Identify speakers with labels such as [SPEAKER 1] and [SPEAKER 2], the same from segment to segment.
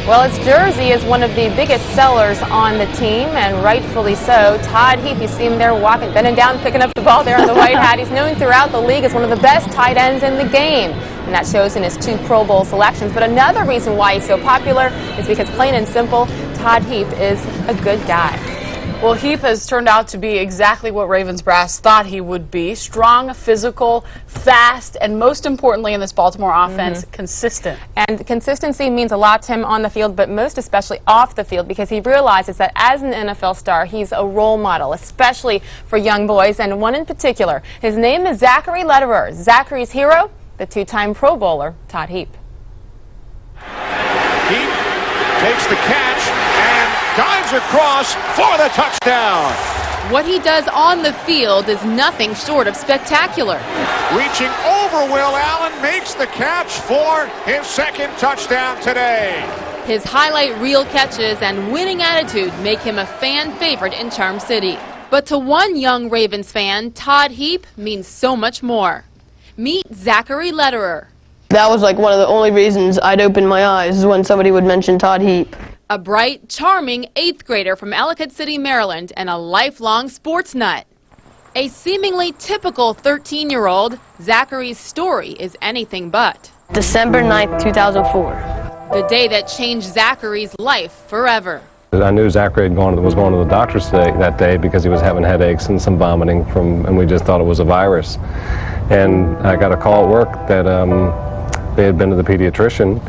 [SPEAKER 1] Well, his jersey is one of the biggest sellers on the team, and rightfully so. Todd Heap, you see him there walking, bending down, picking up the ball there on the white hat. He's known throughout the league as one of the best tight ends in the game, and that shows in his 2 Pro Bowl selections. But another reason why he's so popular is because, plain and simple, Todd Heap is a good guy.
[SPEAKER 2] Well, Heap has turned out to be exactly what Ravens brass thought he would be. Strong, physical, fast, and most importantly in this Baltimore offense, consistent.
[SPEAKER 1] And consistency means a lot to him on the field, but most especially off the field, because he realizes that as an NFL star, he's a role model, especially for young boys, and one in particular. His name is Zachary Lederer. Zachary's hero, the 2-time Pro Bowler, Todd Heap.
[SPEAKER 3] Heap takes the catch and dives across for the touchdown.
[SPEAKER 2] What he does on the field is nothing short of spectacular.
[SPEAKER 3] Reaching over Will Allen, makes the catch for his 2nd touchdown today.
[SPEAKER 2] His highlight reel catches and winning attitude make him a fan favorite in Charm City. But to one young Ravens fan, Todd Heap means so much more. Meet Zachary Lederer.
[SPEAKER 4] That was like one of the only reasons I'd open my eyes is when somebody would mention Todd Heap.
[SPEAKER 2] A bright, charming 8th grader from Ellicott City, Maryland, and a lifelong sports nut. A seemingly typical 13-year-old, Zachary's story is anything but.
[SPEAKER 4] December 9th, 2004.
[SPEAKER 2] The day that changed Zachary's life forever.
[SPEAKER 5] I knew Zachary was going to the doctor's that day because he was having headaches and some vomiting and we just thought it was a virus. And I got a call at work that they had been to the pediatrician.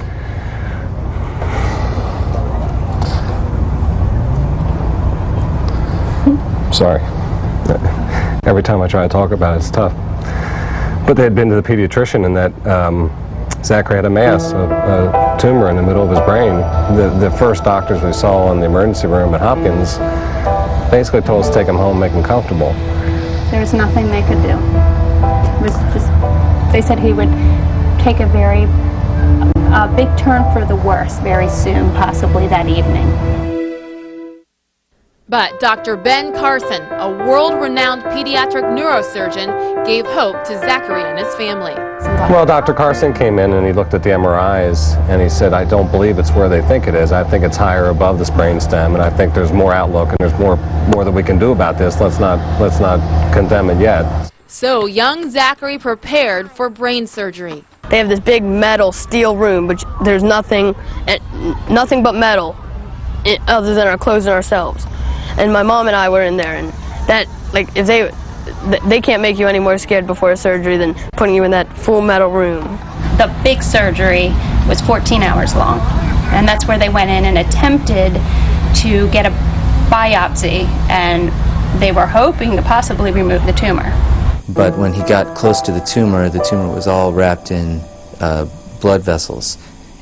[SPEAKER 5] Sorry. Every time I try to talk about it, it's tough. But they had been to the pediatrician and that Zachary had a mass, a tumor in the middle of his brain. The first doctors we saw in the emergency room at Hopkins basically told us to take him home, make him comfortable.
[SPEAKER 6] There was nothing they could do. It was just, they said he would take a big turn for the worse very soon, possibly that evening.
[SPEAKER 2] But Dr. Ben Carson, a world-renowned pediatric neurosurgeon, gave hope to Zachary and his family.
[SPEAKER 5] Well, Dr. Carson came in and he looked at the MRIs and he said, I don't believe it's where they think it is. I think it's higher above this brainstem, and I think there's more outlook and there's more that we can do about this. Let's not condemn it yet.
[SPEAKER 2] So young Zachary prepared for brain surgery.
[SPEAKER 4] They have this big metal steel room, which there's nothing but metal other than our clothes and ourselves. And my mom and I were in there, and that, like, if they can't make you any more scared before a surgery than putting you in that full metal room.
[SPEAKER 6] The big surgery was 14 hours long, and that's where they went in and attempted to get a biopsy, and they were hoping to possibly remove the tumor.
[SPEAKER 7] But when he got close to the tumor was all wrapped in blood vessels.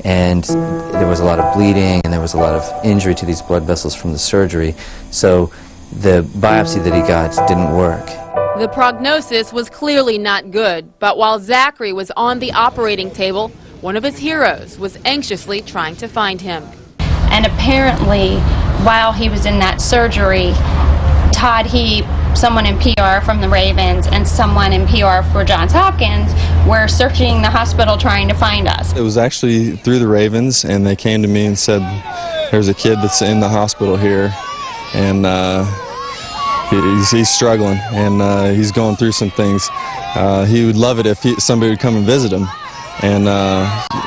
[SPEAKER 7] And there was a lot of bleeding and there was a lot of injury to these blood vessels from the surgery. So the biopsy that he got didn't work.
[SPEAKER 2] The prognosis was clearly not good, but while Zachary was on the operating table, one of his heroes was anxiously trying to find him.
[SPEAKER 6] And apparently, while he was in that surgery, Todd Heap, someone in PR from the Ravens, and someone in PR for Johns Hopkins were searching the hospital trying to find us.
[SPEAKER 8] It was actually through the Ravens, and they came to me and said, there's a kid that's in the hospital here, and he's struggling, and he's going through some things. He would love it if somebody would come and visit him. And,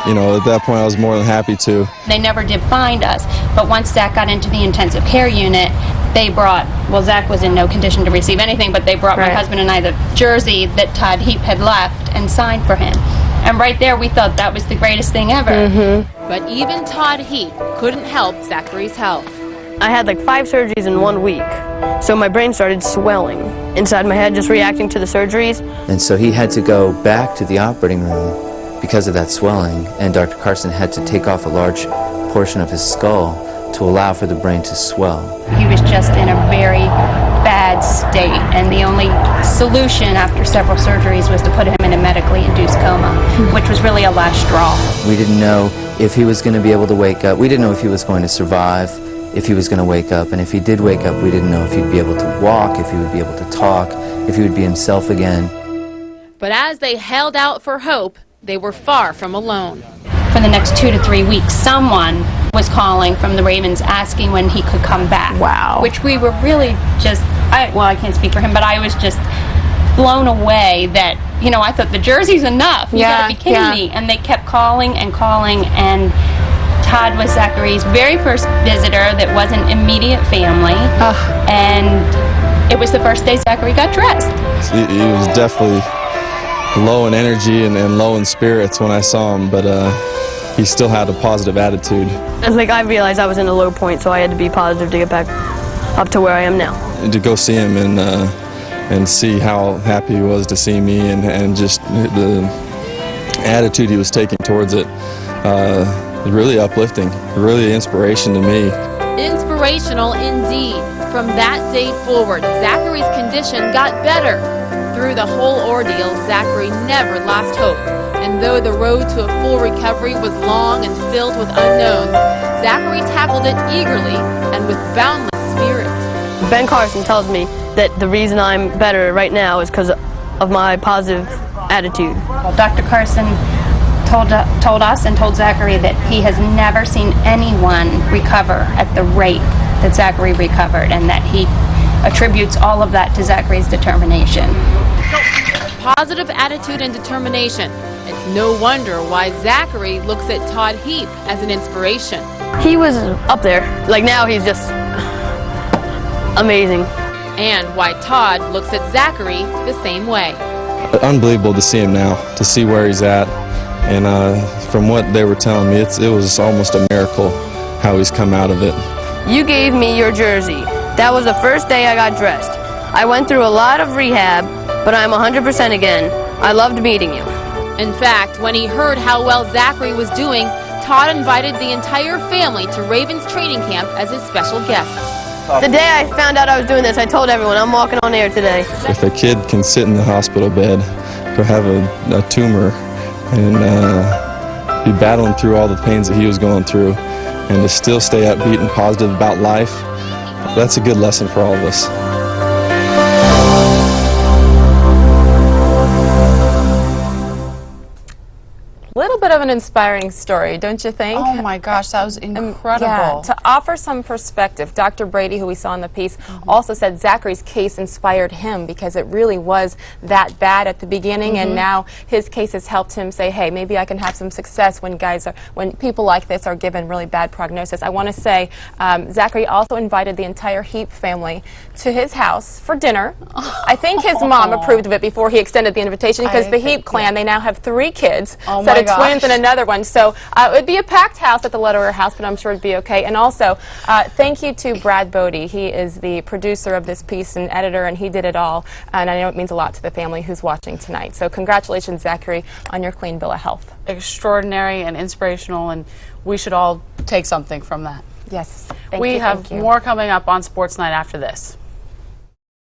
[SPEAKER 8] you know, at that point I was more than happy to.
[SPEAKER 6] They never did find us, but once Zach got into the intensive care unit, they brought, well, Zach was in no condition to receive anything, but they brought my husband and I the jersey that Todd Heap had left and signed for him. And right there we thought that was the greatest thing ever.
[SPEAKER 2] But even Todd Heap couldn't help Zachary's health.
[SPEAKER 4] I had like 5 surgeries in 1 week, so my brain started swelling inside my head, just reacting to the surgeries.
[SPEAKER 7] And so he had to go back to the operating room because of that swelling, and Dr. Carson had to take off a large portion of his skull to allow for the brain to swell.
[SPEAKER 6] He was just in a very bad state, and the only solution after several surgeries was to put him in a medically induced coma, which was really a last straw.
[SPEAKER 7] We didn't know if he was going to be able to wake up. We didn't know if he was going to survive, if he was going to wake up, and if he did wake up, we didn't know if he'd be able to walk, if he would be able to talk, if he would be himself again.
[SPEAKER 2] But as they held out for hope, they were far from alone.
[SPEAKER 6] For the next 2 to 3 weeks, someone was calling from the Ravens asking when he could come back.
[SPEAKER 1] Wow.
[SPEAKER 6] Which we were really just, well, I can't speak for him, but I was just blown away that, you know, I thought the jersey's enough. You gotta be kidding me. And they kept calling and calling, and Todd was Zachary's very first visitor that wasn't immediate family. And it was the first day Zachary got dressed.
[SPEAKER 8] He was definitely low in energy and low in spirits when I saw him, but he still had a positive attitude.
[SPEAKER 4] It's like I realized I was in a low point, so I had to be positive to get back up to where I am now.
[SPEAKER 8] To go see him and see how happy he was to see me, and just the attitude he was taking towards it, really uplifting, really an inspiration to me.
[SPEAKER 2] Inspirational indeed. From that day forward, Zachary's condition got better. Through the whole ordeal, Zachary never lost hope. And though the road to a full recovery was long and filled with unknowns, Zachary tackled it eagerly and with boundless spirit.
[SPEAKER 4] Ben Carson tells me that the reason I'm better right now is because of my positive attitude.
[SPEAKER 6] Well, Dr. Carson told us and told Zachary that he has never seen anyone recover at the rate that Zachary recovered, and that he attributes all of that to Zachary's determination.
[SPEAKER 2] Positive attitude and determination. It's no wonder why Zachary looks at Todd Heap as an inspiration.
[SPEAKER 4] He was up there. Like now he's just amazing.
[SPEAKER 2] And why Todd looks at Zachary the same way.
[SPEAKER 8] Unbelievable to see him now, to see where he's at, and from what they were telling me, it was almost a miracle how he's come out of it.
[SPEAKER 4] You gave me your jersey. That was the first day I got dressed. I went through a lot of rehab, but I'm 100% again. I loved meeting you.
[SPEAKER 2] In fact, when he heard how well Zachary was doing, Todd invited the entire family to Ravens training camp as his special guest.
[SPEAKER 4] The day I found out I was doing this, I told everyone I'm walking on air today.
[SPEAKER 8] If a kid can sit in the hospital bed, go have a tumor, and be battling through all the pains that he was going through, and to still stay upbeat and positive about life, that's a good lesson for all of us.
[SPEAKER 1] Little bit of an inspiring story, don't you think?
[SPEAKER 9] Oh my gosh, that was incredible.
[SPEAKER 1] Yeah, to offer some perspective, Dr. Brady, who we saw in the piece, also said Zachary's case inspired him because it really was that bad at the beginning, and now his case has helped him say, hey, maybe I can have some success when people like this are given really bad prognosis. I want to say Zachary also invited the entire Heap family to his house for dinner. I think his mom approved of it before he extended the invitation, because the Heap clan, they now have 3 kids.
[SPEAKER 9] Oh my gosh.
[SPEAKER 1] Twins and another one. So it would be a packed house at the Lederer house, but I'm sure it'd be okay. And also, thank you to Brad Bodie. He is the producer of this piece and editor, and he did it all. And I know it means a lot to the family who's watching tonight. So congratulations, Zachary, on your clean bill of health.
[SPEAKER 9] Extraordinary and inspirational, and we should all take something from that.
[SPEAKER 1] Yes.
[SPEAKER 9] We have more coming up on Sports Night after this.